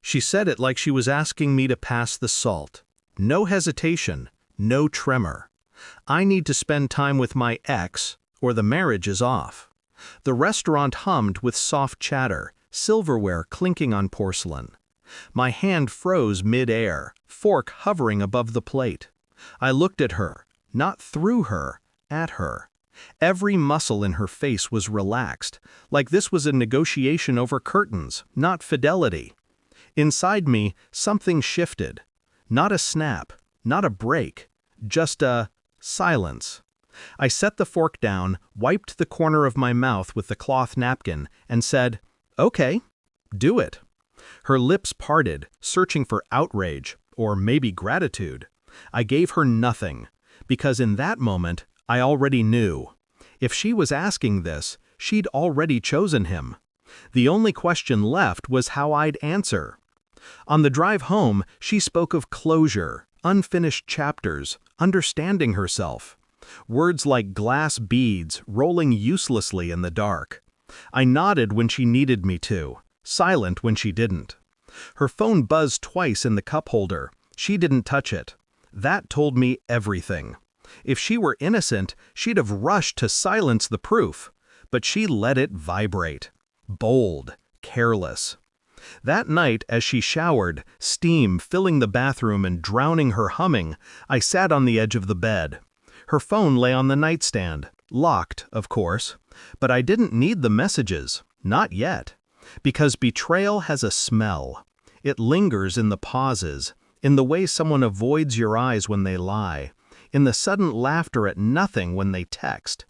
She said it like she was asking me to pass the salt. No hesitation, no tremor. I need to spend time with my ex, or the marriage is off. The restaurant hummed with soft chatter, silverware clinking on porcelain. My hand froze mid-air, fork hovering above the plate. I looked at her, not through her, at her. Every muscle in her face was relaxed, like this was a negotiation over curtains, not fidelity. Inside me, something shifted. Not a snap, not a break, just a silence. I set the fork down, wiped the corner of my mouth with the cloth napkin, and said, "Okay, do it." Her lips parted, searching for outrage, or maybe gratitude. I gave her nothing, because in that moment, I already knew. If she was asking this, she'd already chosen him. The only question left was how I'd answer. On the drive home, she spoke of closure, unfinished chapters, understanding herself. Words like glass beads rolling uselessly in the dark. I nodded when she needed me to, silent when she didn't. Her phone buzzed twice in the cup holder. She didn't touch it. That told me everything. If she were innocent, she'd have rushed to silence the proof. But she let it vibrate. Bold, careless. That night, as she showered, steam filling the bathroom and drowning her humming, I sat on the edge of the bed. Her phone lay on the nightstand, locked, of course. But I didn't need the messages, not yet. Because betrayal has a smell. It lingers in the pauses, in the way someone avoids your eyes when they lie, in the sudden laughter at nothing when they text.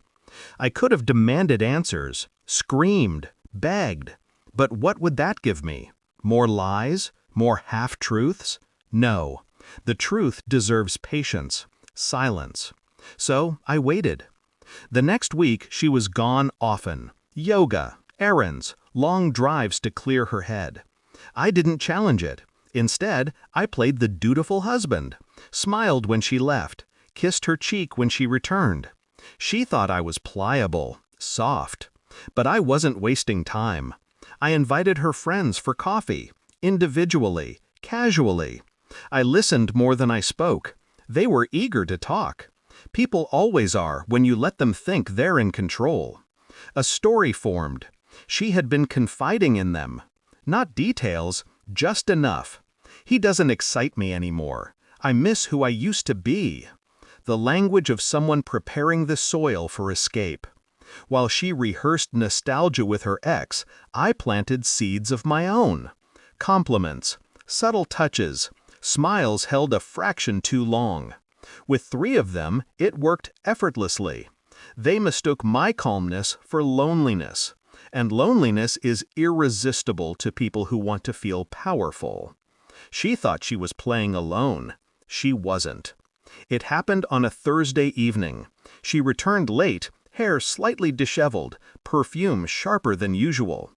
I could have demanded answers, screamed, begged. But what would that give me? More lies? More half-truths? No. The truth deserves patience, silence. So I waited. The next week she was gone often. Yoga, errands, long drives to clear her head. I didn't challenge it. Instead, I played the dutiful husband, smiled when she left, kissed her cheek when she returned. She thought I was pliable, soft. But I wasn't wasting time. I invited her friends for coffee, individually, casually. I listened more than I spoke. They were eager to talk. People always are when you let them think they're in control. A story formed. She had been confiding in them. Not details, just enough. He doesn't excite me anymore. I miss who I used to be. The language of someone preparing the soil for escape. While she rehearsed nostalgia with her ex, I planted seeds of my own. Compliments, subtle touches, smiles held a fraction too long. With 3 of them, it worked effortlessly. They mistook my calmness for loneliness, and loneliness is irresistible to people who want to feel powerful. She thought she was playing alone. She wasn't. It happened on a Thursday evening. She returned late, hair slightly disheveled, perfume sharper than usual.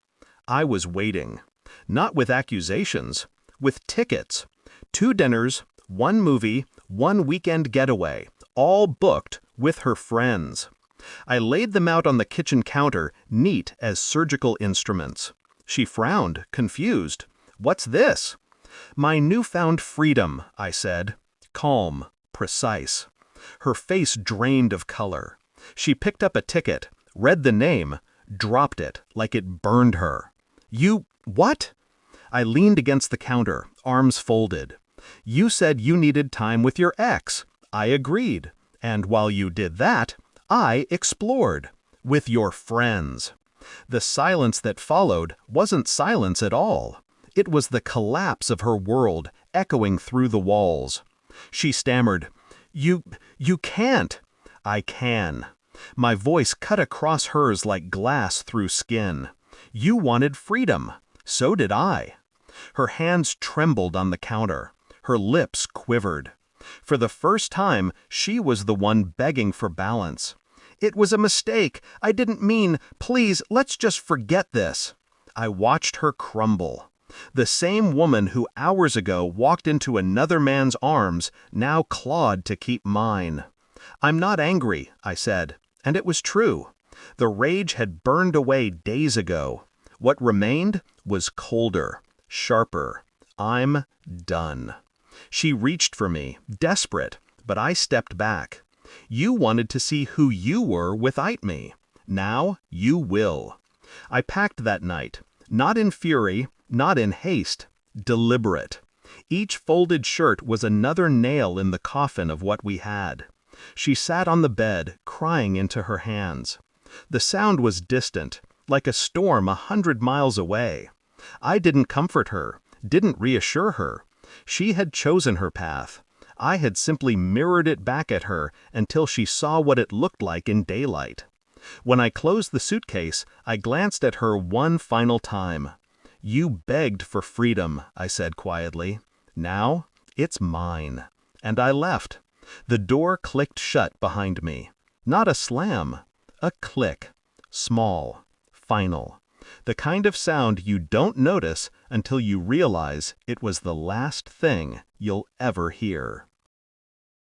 I was waiting. Not with accusations, with tickets. 2 dinners, 1 movie, 1 weekend getaway, all booked with her friends. I laid them out on the kitchen counter, neat as surgical instruments. She frowned, confused. "What's this?" "My newfound freedom," I said. Calm, precise. Her face drained of color. She picked up a ticket, read the name, dropped it like it burned her. What?" I leaned against the counter, arms folded. "You said you needed time with your ex. I agreed. And while you did that, I explored. With your friends." The silence that followed wasn't silence at all. It was the collapse of her world, echoing through the walls. She stammered, You can't." "I can." My voice cut across hers like glass through skin. "You wanted freedom. So did I." Her hands trembled on the counter. Her lips quivered. For the first time, she was the one begging for balance. "It was a mistake. I didn't mean, please, let's just forget this." I watched her crumble. The same woman who hours ago walked into another man's arms now clawed to keep mine. "I'm not angry," I said, and it was true. The rage had burned away days ago. What remained was colder, sharper, I'm done. She reached for me, desperate, but I stepped back. You wanted to see who you were without me. Now you will. I packed that night, not in fury, not in haste, deliberate. Each folded shirt was another nail in the coffin of what we had. She sat on the bed, crying into her hands. The sound was distant, like a storm 100 miles away. I didn't comfort her, didn't reassure her. She had chosen her path. I had simply mirrored it back at her until she saw what it looked like in daylight. When I closed the suitcase, I glanced at her one final time. You begged for freedom, I said quietly. Now, it's mine. And I left. The door clicked shut behind me. Not a slam, a click. Small, final. The kind of sound you don't notice until you realize it was the last thing you'll ever hear.